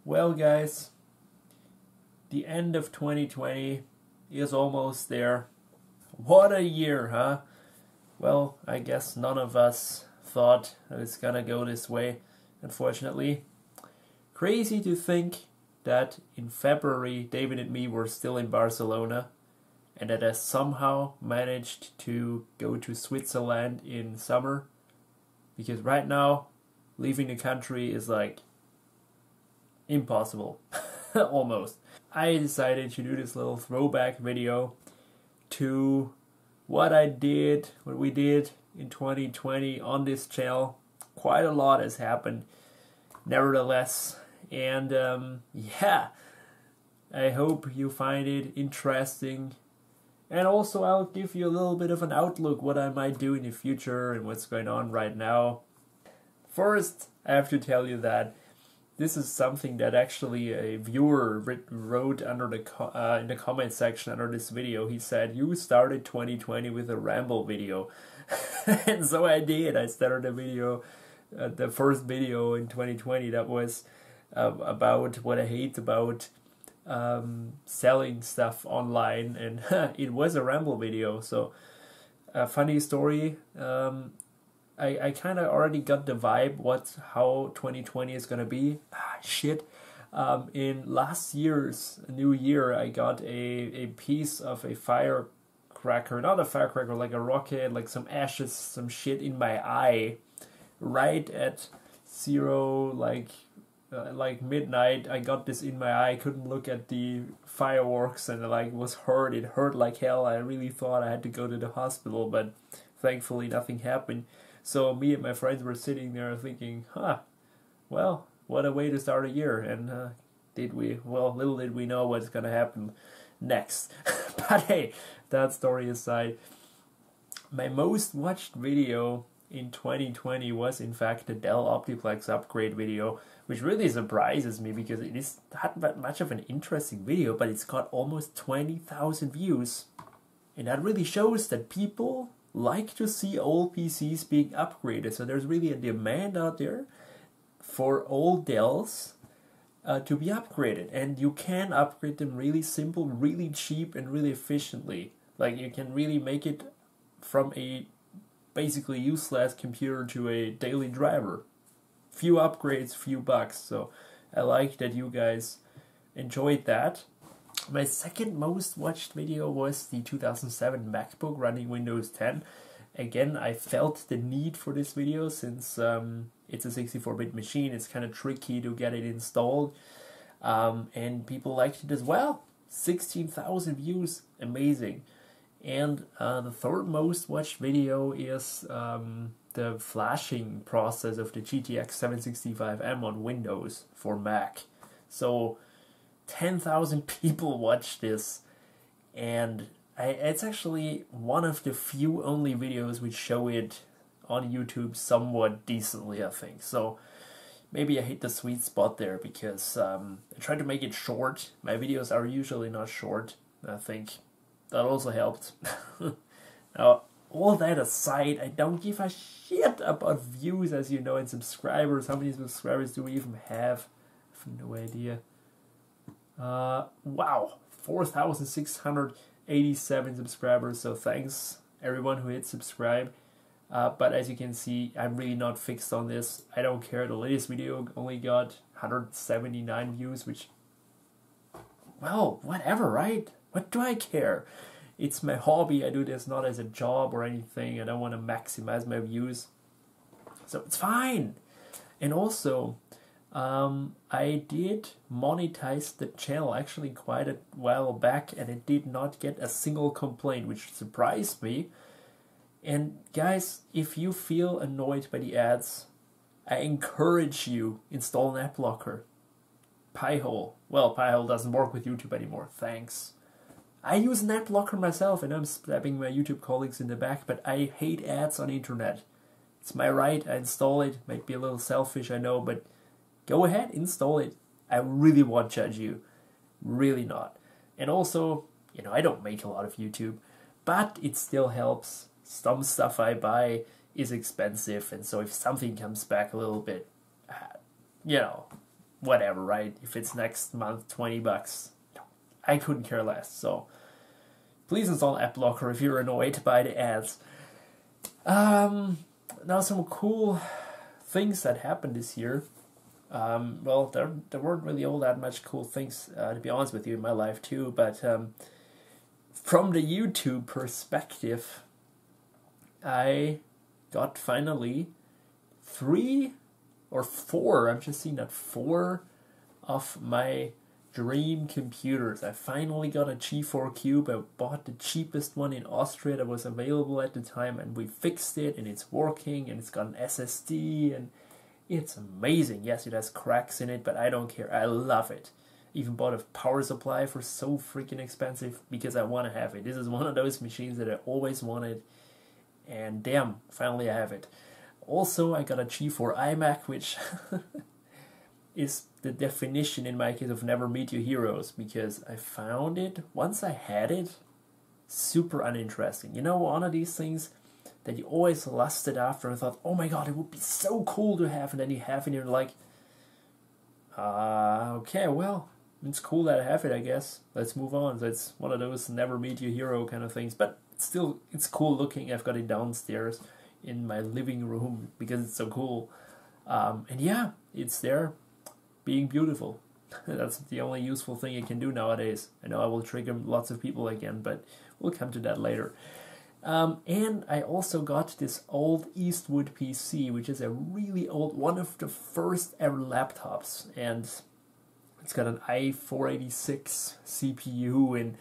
Well, guys, the end of 2020 is almost there. What a year, huh? Well, I guess none of us thought that it's gonna go this way, unfortunately. Crazy to think that in February, David and me were still in Barcelona, and that I somehow managed to go to Switzerland in summer, because right now, leaving the country is like impossible, almost. I decided to do this little throwback video to what we did in 2020 on this channel. Quite a lot has happened, nevertheless, and yeah, I hope you find it interesting. And also I'll give you a little bit of an outlook what I might do in the future and what's going on right now. First, I have to tell you that this is something that actually a viewer wrote under in the comment section under this video. He said, "You started 2020 with a ramble video." And so I did. I started a video, the first video in 2020 that was about what I hate about selling stuff online, and it was a ramble video. So a funny story, I kind of already got the vibe how 2020 is gonna be. In last year's New Year, I got a piece of a firecracker, not a firecracker, like a rocket, like some ashes, some shit in my eye, right at zero, like midnight. I got this in my eye. I couldn't look at the fireworks, and it was hurt. It hurt like hell. I really thought I had to go to the hospital, but thankfully nothing happened. So me and my friends were sitting there thinking, well, what a way to start a year. And little did we know what's gonna happen next. But hey, that story aside, my most watched video in 2020 was in fact the Dell Optiplex upgrade video, which really surprises me because it is not that much of an interesting video, but it's got almost 20,000 views. And that really shows that people like to see old PCs being upgraded. So there's really a demand out there for old Dells to be upgraded. And you can upgrade them really simple, really cheap, and really efficiently. Like, you can really make it from a basically useless computer to a daily driver. Few upgrades, few bucks. So I like that you guys enjoyed that. My second most watched video was the 2007 MacBook running Windows 10. Again, I felt the need for this video since it's a 64-bit machine. It's kind of tricky to get it installed, and people liked it as well. 16,000 views, amazing. And the third most watched video is the flashing process of the GTX 765M on Windows for Mac. So 10,000 people watched this, and it's actually one of the few only videos which show it on YouTube somewhat decently, I think. So maybe I hit the sweet spot there, because I tried to make it short. My videos are usually not short. I think that also helped. Now, all that aside, I don't give a shit about views, as you know, and subscribers. How many subscribers do we even have? I have no idea. Wow, 4,687 subscribers, so thanks everyone who hit subscribe. But as you can see, I'm really not fixed on this. I don't care. The latest video only got 179 views, which, well, whatever, right? What do I care? It's my hobby. I do this not as a job or anything. I don't want to maximize my views, so it's fine. And also, I did monetize the channel actually quite a while back, and it did not get a single complaint, which surprised me. And guys, if you feel annoyed by the ads, I encourage you, install an ad blocker. Pi-hole. Well, Pi-hole doesn't work with YouTube anymore, thanks. I use an ad blocker myself, and I'm stabbing my YouTube colleagues in the back, but I hate ads on the internet. It's my right, I install it. Might be a little selfish, I know, but go ahead, install it. I really won't judge you. Really not. And also, I don't make a lot of YouTube, but it still helps. Some stuff I buy is expensive, and so if something comes back a little bit, whatever, right? If it's next month, $20, I couldn't care less. So please install AdBlocker if you're annoyed by the ads. Now some cool things that happened this year. Well, there weren't really all that much cool things, to be honest with you, in my life too, but from the YouTube perspective, I got finally 3 or 4, I'm just seeing that 4 of my dream computers. I finally got a G4 Cube. I bought the cheapest one in Austria that was available at the time, and we fixed it, and it's working, and it's got an SSD, and it's amazing. Yes, it has cracks in it, but I don't care. I love it. Even bought a power supply for so freaking expensive because I want to have it. This is one of those machines that I always wanted, and damn, finally I have it. Also, I got a G4 iMac, which is the definition in my case of never meet your heroes, because I found it, once I had it, super uninteresting. You know, one of these things that you always lusted after and thought, oh my god, it would be so cool to have, and then you have it and you're like, okay, well, it's cool that I have it, I guess. Let's move on. So it's one of those never meet your hero kind of things, but still, it's cool looking. I've got it downstairs in my living room because it's so cool. And yeah, it's there, being beautiful. That's the only useful thing it can do nowadays. I know I will trigger lots of people again, but we'll come to that later. And I also got this old Eastwood PC, which is a really old, one of the first ever laptops, and it's got an i486 CPU, and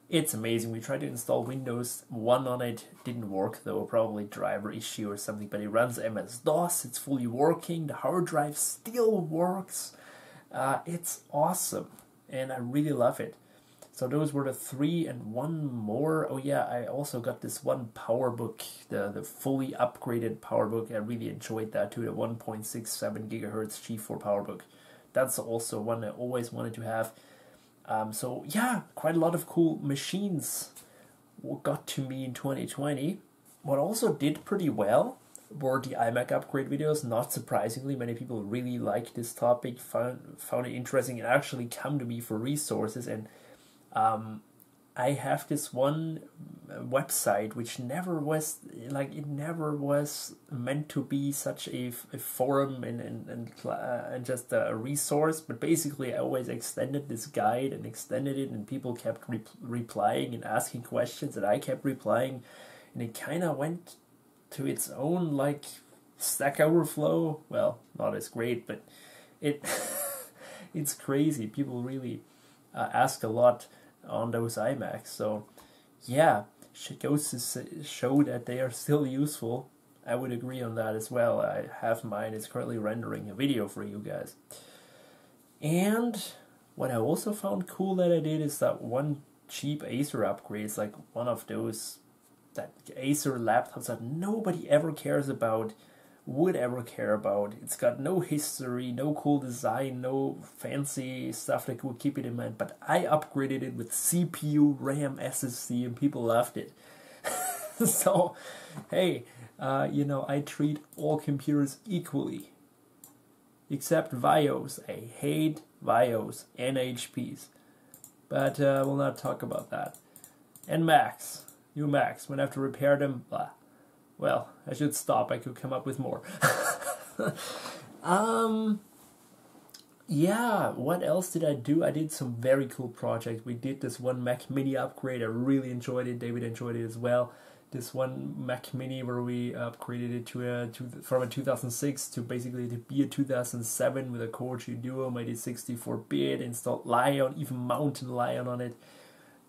it's amazing. We tried to install Windows 1 on it, didn't work though, probably driver issue or something, but it runs MS-DOS, it's fully working, the hard drive still works. It's awesome, and I really love it. So those were the 3, and one more. Oh yeah, I also got this one PowerBook, the fully upgraded PowerBook. I really enjoyed that too, the 1.67 gigahertz G4 PowerBook. That's also one I always wanted to have. So yeah, quite a lot of cool machines got to me in 2020. What also did pretty well were the iMac upgrade videos. Not surprisingly, many people really liked this topic, found it interesting, and actually come to me for resources. And I have this one website which never was, like, it never was meant to be such a forum and just a resource, but basically I always extended this guide and extended it, and people kept replying and asking questions, and I kept replying, and it kind of went to its own, like, Stack Overflow. Well, not as great, but it it's crazy. People really ask a lot on those iMacs. So yeah, it goes to show that they are still useful. I would agree on that as well. I have mine. It's currently rendering a video for you guys. And what I also found cool that I did is that one cheap Acer upgrade. It's like one of those that Acer laptops that nobody ever cares about, would ever care about. It's got no history, no cool design, no fancy stuff that would keep it in mind, but I upgraded it with CPU, RAM, SSD, and people loved it. So, hey, you know, I treat all computers equally, except Vios. I hate Vios and HPs, but we'll not talk about that. And Macs. New Macs, when I have to repair them, blah. Well, I should stop. I could come up with more. Yeah, what else did I do? I did some very cool projects. We did this one Mac Mini upgrade. I really enjoyed it. David enjoyed it as well. This one Mac Mini where we upgraded it from a 2006 to basically to be a 2007 with a Core 2 Duo, made it 64-bit, installed Lion, even Mountain Lion on it.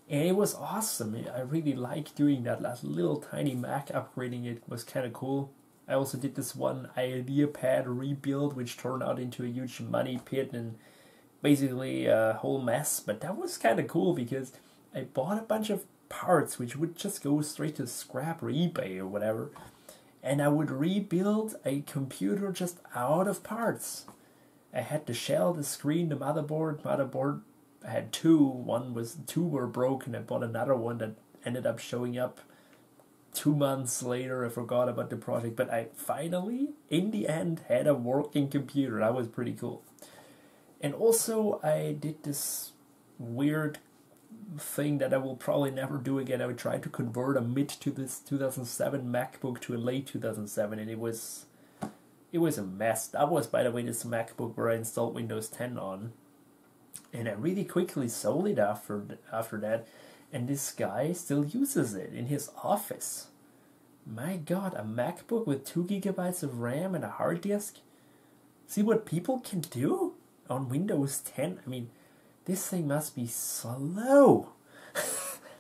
And it was awesome. I really liked doing that. That little tiny Mac, upgrading it was kind of cool. I also did this one IdeaPad rebuild, which turned out into a huge money pit and basically a whole mess. But that was kind of cool because I bought a bunch of parts which would just go straight to scrap or eBay or whatever. And I would rebuild a computer just out of parts. I had the shell, the screen, the motherboard. I had two were broken. I bought another one that ended up showing up 2 months later. I forgot about the project, but I finally, in the end, had a working computer. That was pretty cool. And also I did this weird thing that I will probably never do again. I would try to convert a mid to this 2007 MacBook to a late 2007, and it was a mess. That was, by the way, this MacBook where I installed Windows 10 on, and I really quickly sold it after that, and this guy still uses it in his office. My God, a MacBook with 2 gigabytes of RAM and a hard disk? See what people can do on Windows 10? I mean, this thing must be slow.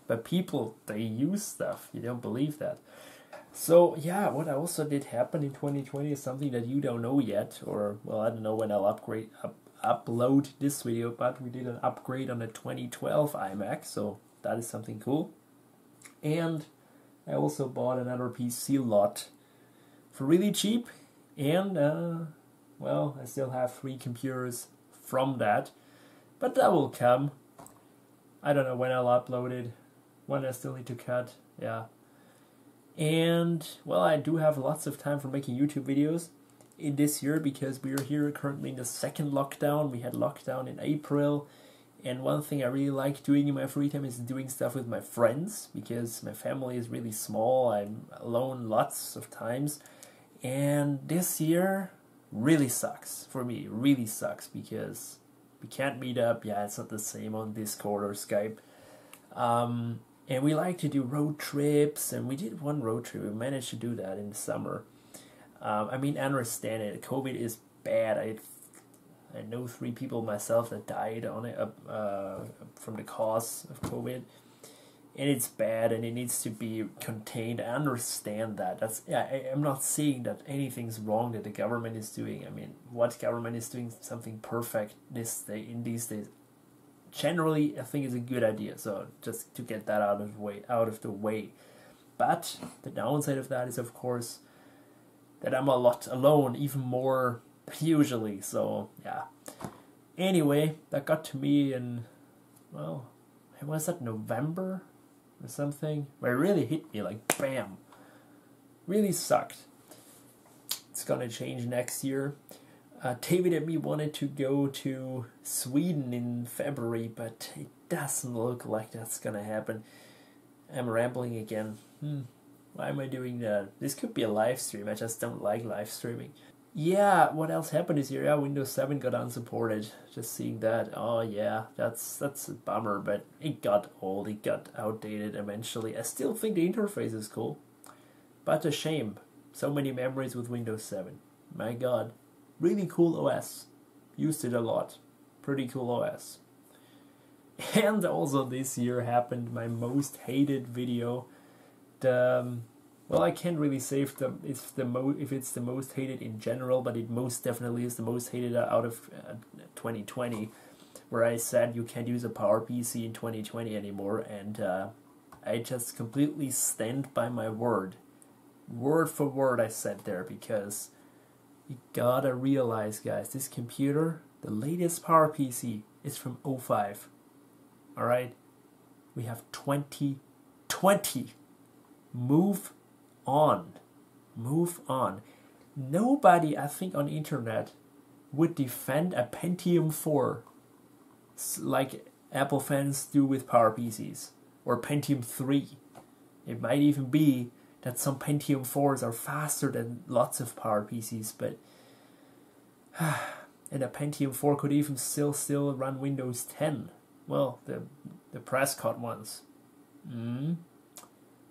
But people, they use stuff. You don't believe that. So, yeah, what also did happen in 2020 is something that you don't know yet. Or, well, I don't know when I'll upload this video. But we did an upgrade on a 2012 iMac. So, that is something cool. And I also bought another PC lot for really cheap. And, well, I still have 3 computers from that. But that will come. I don't know when I'll upload it. When I still need to cut. Yeah. And, well, I do have lots of time for making YouTube videos in this year because we are here currently in the second lockdown. We had lockdown in April. And one thing I really like doing in my free time is doing stuff with my friends because my family is really small. I'm alone lots of times. And this year really sucks for me. Really sucks because we can't meet up. Yeah, it's not the same on Discord or Skype. And we like to do road trips, and we did one road trip. We managed to do that in the summer. I mean, I understand it. COVID is bad. I know 3 people myself that died on it from the cause of COVID, and it's bad, and it needs to be contained. I understand that. I'm not saying that anything's wrong that the government is doing. I mean, what government is doing something perfect in these days? Generally, I think it's a good idea. So just to get that out of the way. But the downside of that is, of course, that I'm a lot alone, even more than usually. So yeah. Anyway, that got to me in, well, was that November or something? Where it really hit me like bam. Really sucked. It's gonna change next year. David and me wanted to go to Sweden in February, but it doesn't look like that's gonna happen. I'm rambling again. Why am I doing that? This could be a live stream. I just don't like live streaming. Yeah, what else happened this year? Yeah, Windows 7 got unsupported. Just seeing that. Oh yeah, that's a bummer, but it got old. It got outdated eventually. I still think the interface is cool, but a shame. So many memories with Windows 7. My God. Really cool OS. Used it a lot. Pretty cool OS. And also this year happened my most hated video. Well, I can't really say if it's the most hated in general, but it most definitely is the most hated out of 2020, where I said you can't use a PowerPC in 2020 anymore, and I just completely stand by my word. Word for word I said there, because you gotta realize, guys, this computer, the latest PowerPC, is from 2005. Alright? We have 2020. Move on. Move on. Nobody, I think, on the internet would defend a Pentium 4 like Apple fans do with PowerPCs. Or Pentium 3. It might even be that some Pentium 4s are faster than lots of PowerPCs, but and a Pentium 4 could even still run Windows 10. Well, the Prescott ones.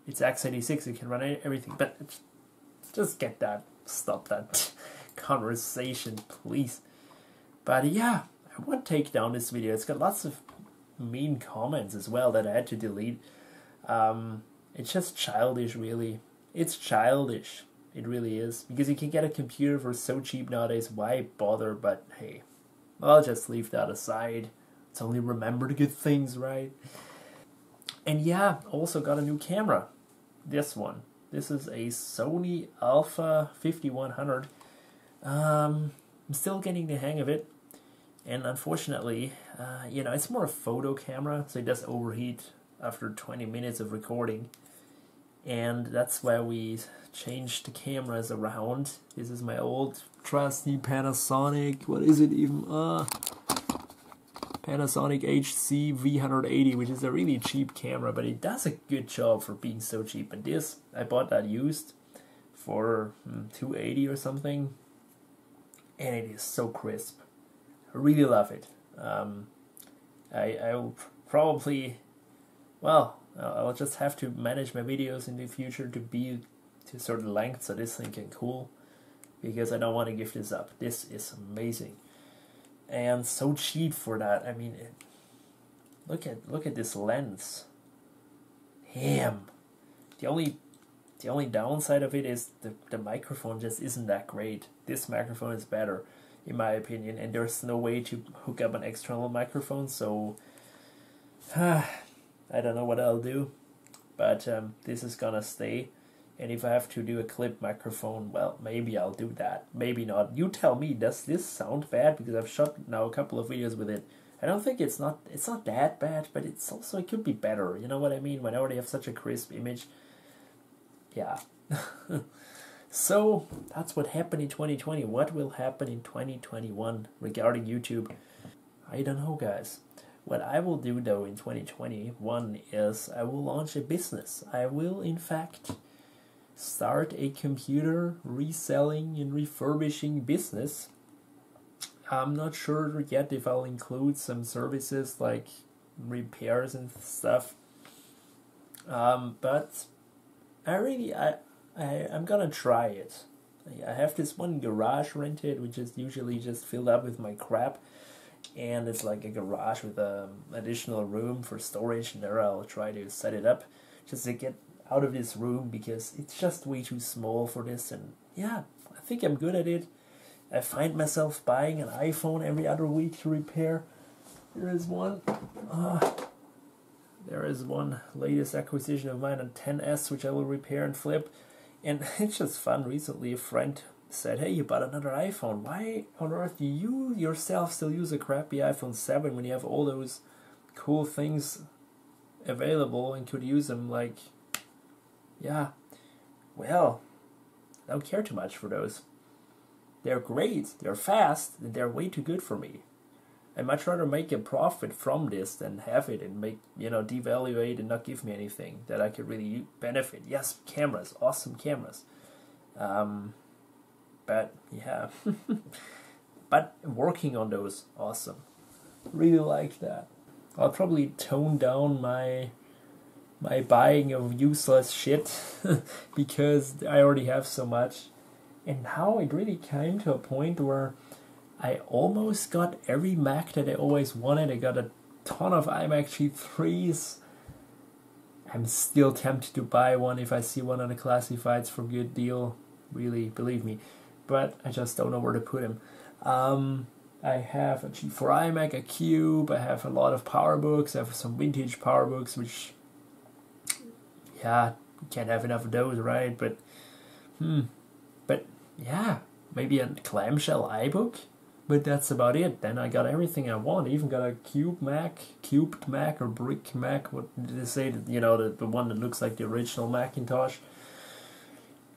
It's x86, it can run everything, but just stop that conversation, please. But yeah, I won't take down this video. It's got lots of mean comments as well that I had to delete. It's just childish, really. It's childish. It really is. Because you can get a computer for so cheap nowadays, why bother? But hey, I'll just leave that aside. It's only remember the good things, right? And yeah, also got a new camera. This one. This is a Sony Alpha 5100. I'm still getting the hang of it. And unfortunately, it's more a photo camera, so it does overheat after 20 minutes of recording. And that's why we changed the cameras around. This is my old trusty Panasonic. What is it even? Panasonic HC V180, which is a really cheap camera, but it does a good job for being so cheap. And this, I bought that used for $280 or something, and it is so crisp. I really love it. I will probably, well, I'll just have to manage my videos in the future to be to a certain length so this thing can cool, because I don't want to give this up. This is amazing. And so cheap for that. I mean, look at this lens. Damn. The only downside of it is the microphone just isn't that great. This microphone is better, in my opinion, and there's no way to hook up an external microphone, so I don't know what I'll do, but this is gonna stay. And if I have to do a clip microphone, well, maybe I'll do that. Maybe not. You tell me, does this sound bad? Because I've shot now a couple of videos with it. I don't think it's not that bad, but it could be better. You know what I mean? When I already have such a crisp image. Yeah. So, that's what happened in 2020. What will happen in 2021 regarding YouTube? I don't know, guys. What I will do, though, in 2021 is I will launch a business. I will, in fact, start a computer reselling and refurbishing business. I'm not sure yet if I'll include some services like repairs and stuff. But I'm gonna try it. I have this one garage rented, which is usually just filled up with my crap, and it's like a garage with additional room for storage, and there I'll try to set it up just to get out of this room because it's just way too small for this. And yeah, I think I'm good at it. I find myself buying an iPhone every other week to repair. There is one latest acquisition of mine, a 10S, which I will repair and flip. And it's just fun. Recently a friend said, hey, you bought another iPhone. Why on earth do you yourself still use a crappy iPhone 7 when you have all those cool things available and could use them? Like, yeah, well, I don't care too much for those. They're great, they're fast, and they're way too good for me. I'd much rather make a profit from this than have it and make, devaluate and not give me anything that I could really benefit. Yes, cameras, awesome cameras. But, yeah. But working on those, awesome. Really like that. I'll probably tone down my buying of useless shit because I already have so much. And now it really came to a point where I almost got every Mac that I always wanted. I got a ton of iMac G3s. I'm still tempted to buy one if I see one on the classifieds for good deal. Really, believe me. But I just don't know where to put them. I have a G4 iMac, a Cube. I have a lot of PowerBooks. I have some vintage PowerBooks, which, yeah, you can't have enough of those, right? But yeah, maybe a clamshell iBook, but that's about it. Then I got everything I want. I even got a cubed Mac or brick Mac. What did they say? The one that looks like the original Macintosh.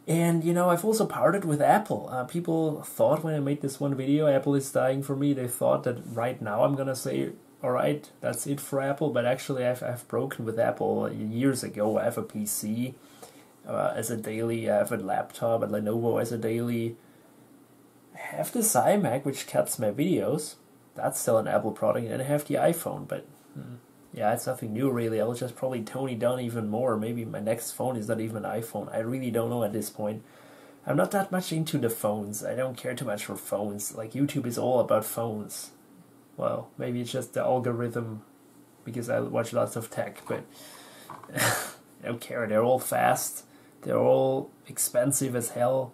And I've also parted with Apple. People thought when I made this one video, Apple is dying for me. They thought that right now I'm gonna say, all right, that's it for Apple. But actually, I've broken with Apple years ago. I have a PC. As a daily, I have a laptop at Lenovo as a daily. I have this iMac which cuts my videos. That's still an Apple product, and I have the iPhone. But yeah, it's nothing new really. I'll just probably tone it down even more. Maybe my next phone is not even an iPhone. I really don't know at this point. I'm not that much into the phones. I don't care too much for phones. Like YouTube is all about phones. Well, maybe it's just the algorithm because I watch lots of tech, but I don't care. They're all fast. They're all expensive as hell,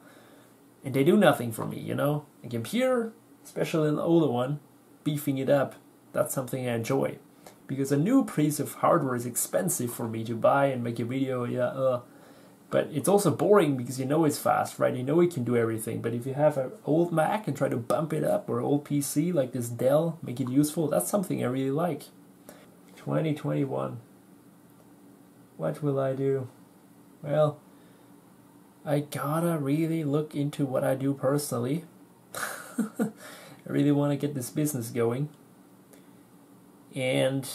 and they do nothing for me, A computer, especially an older one, beefing it up, that's something I enjoy. Because a new piece of hardware is expensive for me to buy and make a video, but it's also boring because it's fast, right? It can do everything, but if you have an old Mac and try to bump it up, or an old PC like this Dell, make it useful, that's something I really like. 2021. What will I do? Well, I gotta really look into what I do personally. I really want to get this business going. And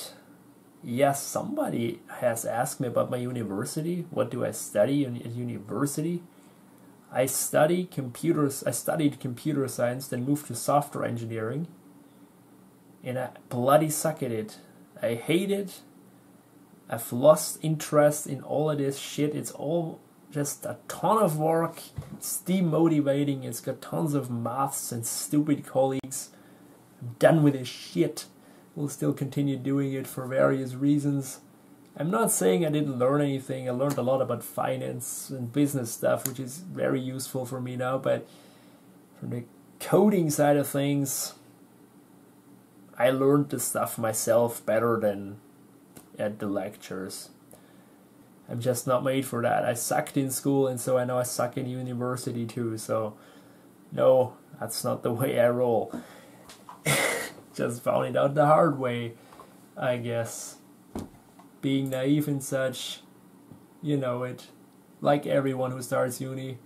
yes, somebody has asked me about my university. What do I study at university? I studied computer science, then moved to software engineering, and I bloody suck at it. I hate it. I've lost interest in all of this shit. It's all just a ton of work. It's demotivating. It's got tons of maths and stupid colleagues. I'm done with this shit. We'll still continue doing it for various reasons. I'm not saying I didn't learn anything. I learned a lot about finance and business stuff, which is very useful for me now, but from the coding side of things, I learned the stuff myself better than at the lectures. I'm just not made for that. I sucked in school, and so I know I suck in university too, so no, that's not the way I roll. Just found it out the hard way, I guess. Being naive and such, you know it, like everyone who starts uni.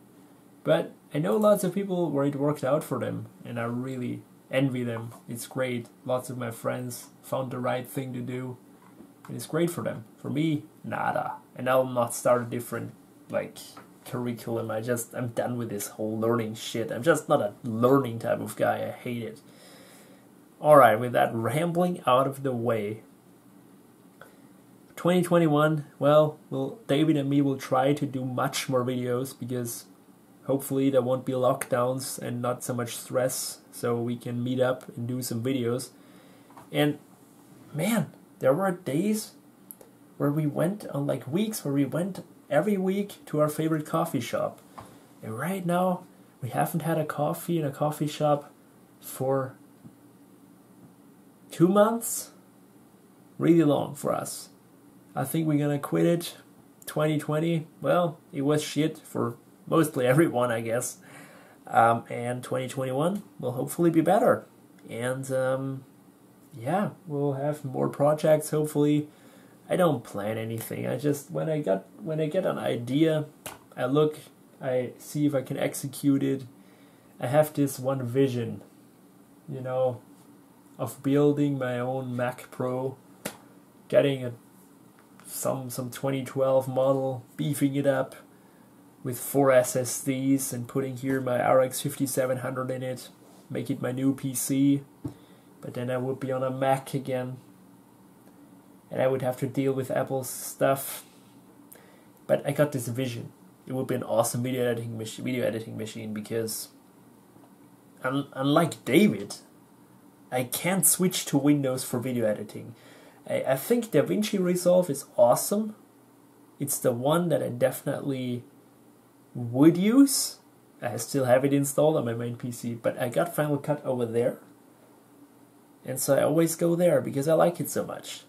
But I know lots of people where it worked out for them, and I really envy them. It's great. Lots of my friends found the right thing to do, and it's great for them. For me, nada. And I'll not start a different, curriculum. I'm done with this whole learning shit. I'm just not a learning type of guy. I hate it. Alright, with that rambling out of the way, 2021, well, David and me will try to do much more videos, because hopefully there won't be lockdowns and not so much stress, so we can meet up and do some videos. And man, there were days where we went on weeks where we went every week to our favorite coffee shop. And right now, we haven't had a coffee in a coffee shop for 2 months? Really long for us. I think we're gonna quit it. 2020, well, it was shit for mostly everyone, I guess. And 2021 will hopefully be better. And yeah, we'll have more projects, hopefully. I don't plan anything. I just, when I get an idea, I see if I can execute it. I have this one vision, of building my own Mac Pro, getting some 2012 model, beefing it up with 4 SSDs and putting here my RX 5700 in it, make it my new PC, but then I would be on a Mac again, and I would have to deal with Apple's stuff. But I got this vision. It would be an awesome video editing machine, because unlike David, I can't switch to Windows for video editing. I think DaVinci Resolve is awesome. It's the one that I definitely would use. I still have it installed on my main PC, but I got Final Cut over there. And so I always go there because I like it so much.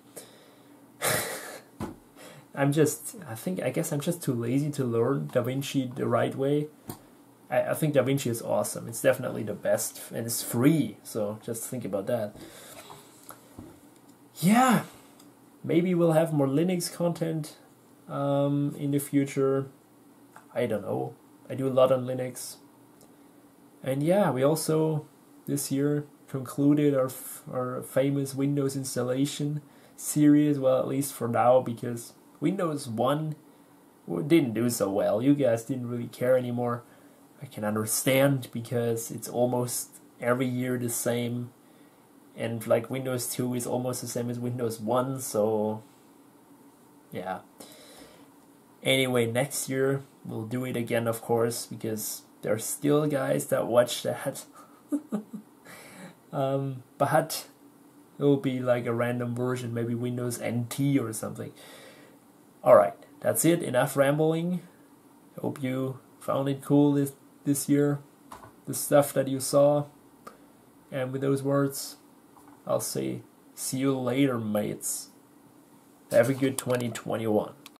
I guess I'm just too lazy to learn DaVinci the right way. I think DaVinci is awesome. It's definitely the best, and it's free, so just think about that. Yeah, maybe we'll have more Linux content in the future. I don't know. I do a lot on Linux. And yeah, we also this year concluded our famous Windows installation series, well, at least for now, because Windows 1 didn't do so well. You guys didn't really care anymore. I can understand, because it's almost every year the same, and Windows 2 is almost the same as Windows 1, so yeah. Anyway, next year we'll do it again, of course, because there's still guys that watch that. But it will be a random version, maybe Windows NT or something. Alright, that's it. Enough rambling. Hope you found it cool this year, the stuff that you saw. And with those words, I'll say, see you later, mates. Have a good 2021.